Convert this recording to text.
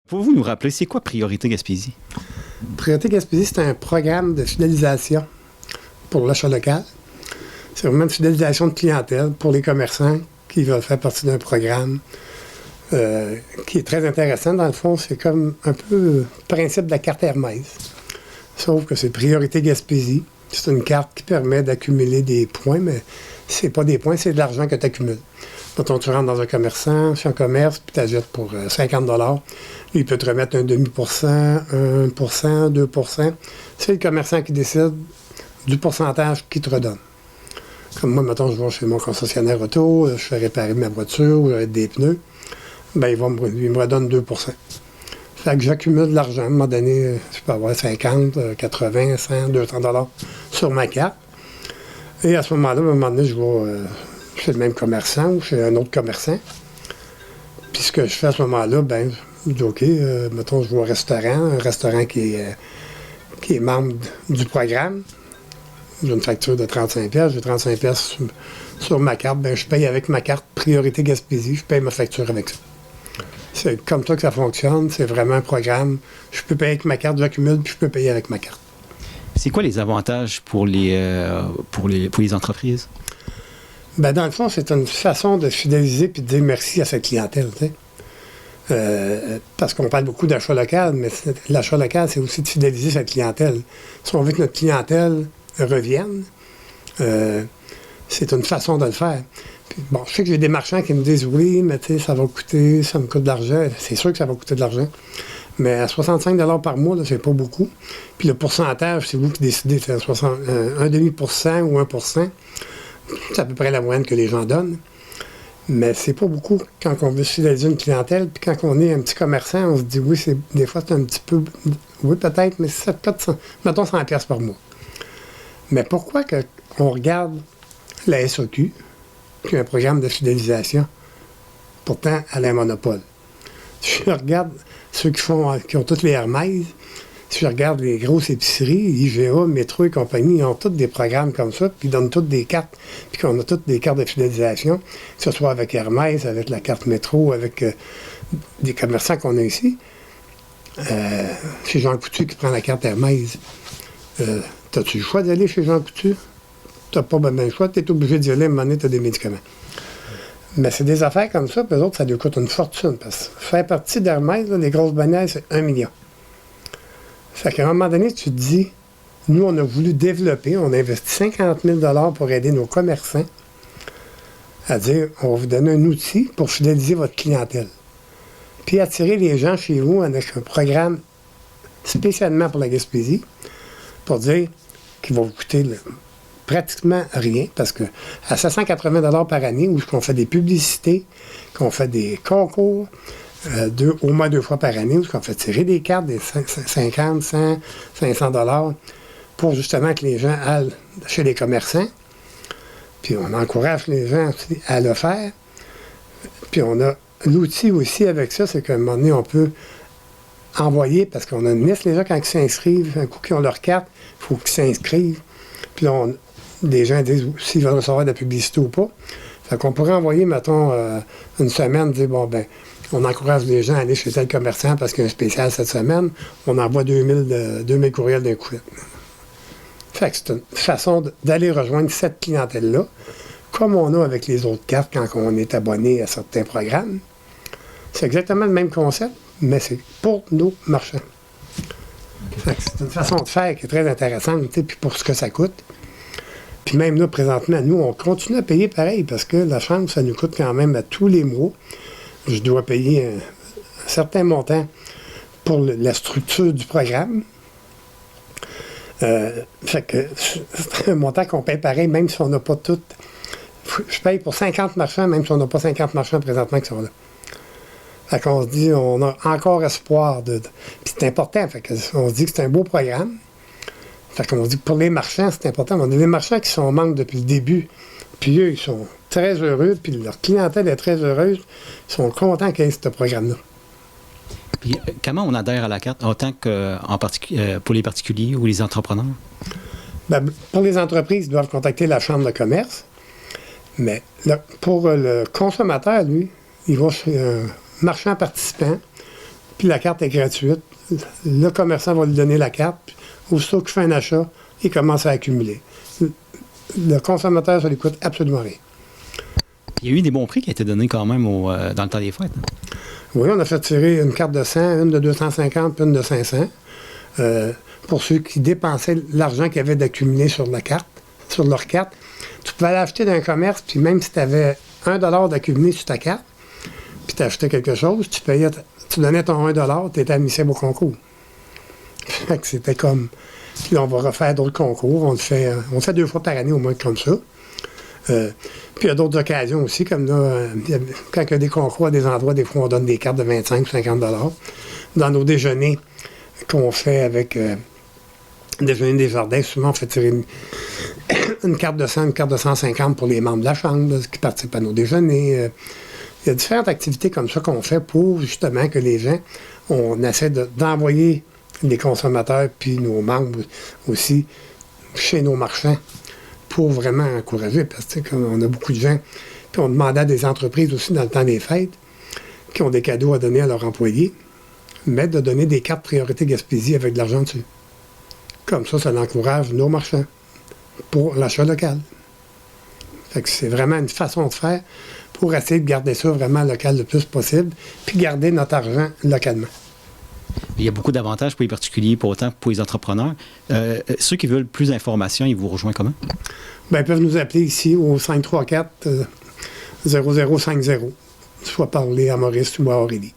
Pouvez-vous nous rappeler, c'est quoi Priorité Gaspésie? Priorité Gaspésie, c'est un programme de fidélisation pour l'achat local. C'est vraiment une fidélisation de clientèle pour les commerçants qui veulent faire partie d'un programme qui est très intéressant. Dans le fond, c'est comme un peu le principe de la carte Hermès. Sauf que c'est Priorité Gaspésie. C'est une carte qui permet d'accumuler des points, mais c'est pas des points, c'est de l'argent que tu accumules. Quand tu rentres dans un commerçant, chez un commerce, puis tu achètes pour 50 $, lui, il peut te remettre un demi-pourcent, 1%, 2%. C'est le commerçant qui décide du pourcentage qu'il te redonne. Comme moi, mettons, je vais chez mon concessionnaire auto, je fais réparer ma voiture ou des pneus, bien, il me redonne 2%. Fait que j'accumule de l'argent. À un moment donné, je peux avoir 50, 80, 100, 200 $ sur ma carte. Et à ce moment-là, à un moment donné, je vais chez le même commerçant ou chez un autre commerçant. Puis ce que je fais à ce moment-là, ben, je dis OK, mettons, je vais au restaurant, un restaurant qui est membre du programme. J'ai une facture de 35$, j'ai 35$ sur ma carte, ben, je paye avec ma carte Priorité Gaspésie, je paye ma facture avec ça. C'est comme ça que ça fonctionne, c'est vraiment un programme. Je peux payer avec ma carte, j'accumule, puis je peux payer avec ma carte. C'est quoi les avantages pour les entreprises? Ben, dans le fond, c'est une façon de fidéliser puis de dire merci à cette clientèle. Parce qu'on parle beaucoup d'achat local, mais l'achat local, c'est aussi de fidéliser cette clientèle. Si on veut que notre clientèle revienne, c'est une façon de le faire. Puis, bon, je sais que j'ai des marchands qui me disent oui, mais tu sais, ça me coûte de l'argent. C'est sûr que ça va coûter de l'argent. Mais à 65 $ par mois, là, c'est pas beaucoup. Puis le pourcentage, c'est vous qui décidez, c'est un demi-pourcent ou 1%. C'est à peu près la moyenne que les gens donnent. Mais c'est pas beaucoup quand on veut fidéliser une clientèle. Puis quand on est un petit commerçant, on se dit oui, des fois c'est un petit peu. Oui, peut-être, mais ça coûte, mettons, 100$ par mois. Mais pourquoi qu'on regarde la SAQ, qui est un programme de fidélisation, pourtant elle a un monopole? Si je regarde ceux qui ont toutes les Hermès, si je regarde les grosses épiceries, IGA, Métro et compagnie, ils ont tous des programmes comme ça, puis ils donnent toutes des cartes, puis qu'on a toutes des cartes de fidélisation, que ce soit avec Hermès, avec la carte Métro, avec des commerçants qu'on a ici. Chez Jean Coutu qui prend la carte Hermès, t'as-tu le choix d'aller chez Jean Coutu? T'as pas bien le choix, t'es obligé d'y aller, à un moment donné, t'as des médicaments. Mais c'est des affaires comme ça, puis eux autres, ça leur coûte une fortune, parce que faire partie d'Hermès, les grosses bannières, c'est 1 million. Fait qu'à un moment donné, tu te dis, nous, on a voulu développer, on a investi 50 000 $ pour aider nos commerçants à dire, on va vous donner un outil pour fidéliser votre clientèle. Puis attirer les gens chez vous avec un programme spécialement pour la Gaspésie, pour dire qu'il va vous coûter pratiquement rien, parce que à 780 $ par année, où on fait des publicités, qu'on fait des concours, au moins 2 fois par année, où on fait tirer des cartes, des 50, 100, 500 $ pour justement que les gens aillent chez les commerçants. Puis on encourage les gens aussi à le faire. Puis on a l'outil aussi avec ça, c'est qu'à un moment donné, on peut envoyer, parce qu'on a une liste, les gens, quand ils s'inscrivent, un coup qu'ils ont leur carte, il faut qu'ils s'inscrivent. Puis là, des gens disent s'ils veulent recevoir de la publicité ou pas. Fait qu'on pourrait envoyer, mettons, une semaine, dire, bon, ben, on encourage les gens à aller chez tel commerçant parce qu'il y a un spécial cette semaine. On envoie 2000 courriels d'un coup. Fait que c'est une façon d'aller rejoindre cette clientèle-là, comme on a avec les autres cartes quand on est abonné à certains programmes. C'est exactement le même concept, mais c'est pour nos marchands. Fait que c'est une façon de faire qui est très intéressante, puis pour ce que ça coûte. Puis même là, présentement, nous, on continue à payer pareil, parce que la chambre, ça nous coûte quand même à tous les mois. Je dois payer un certain montant pour la structure du programme. Fait que c'est un montant qu'on paye pareil, même si on n'a pas tout. Je paye pour 50 marchands, même si on n'a pas 50 marchands présentement qui sont là. Fait qu'on se dit, on a encore espoir de. Puis c'est important, fait qu'on se dit que c'est un beau programme. Fait qu'on se dit que pour les marchands, c'est important. On a des marchands qui sont membres depuis le début. Puis eux, ils sont très heureux, puis leur clientèle est très heureuse. Ils sont contents qu'il y ait ce programme-là. Puis comment on adhère à la carte, autant que pour les particuliers ou les entrepreneurs? Bien, pour les entreprises, ils doivent contacter la Chambre de commerce. Mais pour le consommateur, lui, il va chez un marchand participant, puis la carte est gratuite. Le commerçant va lui donner la carte, puis aussitôt qu'il fait un achat, il commence à accumuler. Le consommateur, ça lui coûte absolument rien. Il y a eu des bons prix qui ont été donnés quand même dans le temps des fêtes. Hein? Oui, on a fait tirer une carte de 100, une de 250, puis une de 500. Pour ceux qui dépensaient l'argent qu'ils avaient d'accumuler sur la carte, sur leur carte. Tu pouvais l'acheter d'un commerce, puis même si tu avais $1 d'accumulé sur ta carte, puis tu achetais quelque chose, tu donnais ton $1, tu étais admissible au concours. Fait que c'était comme... Puis là, on va refaire d'autres concours. On le fait 2 fois par année au moins comme ça. Puis il y a d'autres occasions aussi, comme là, quand il y a des concours à des endroits, des fois on donne des cartes de 25 ou 50 $. Dans nos déjeuners qu'on fait avec Déjeuner des Jardins, souvent on fait tirer une carte de 100, une carte de 150 pour les membres de la Chambre là, qui participent à nos déjeuners. Il y a différentes activités comme ça qu'on fait pour justement que les gens, on essaie d'envoyer les consommateurs puis nos membres aussi chez nos marchands pour vraiment encourager, parce qu'on a beaucoup de gens, puis on demandait à des entreprises aussi dans le temps des fêtes qui ont des cadeaux à donner à leurs employés, mais de donner des cartes priorité Gaspésie avec de l'argent dessus. Comme ça encourage nos marchands pour l'achat local. Fait que c'est vraiment une façon de faire pour essayer de garder ça vraiment local le plus possible, puis garder notre argent localement. Il y a beaucoup d'avantages pour les particuliers, pour autant pour les entrepreneurs. Ceux qui veulent plus d'informations, ils vous rejoignent comment? Bien, ils peuvent nous appeler ici au 534-0050, soit parler à Maurice ou à Aurélie.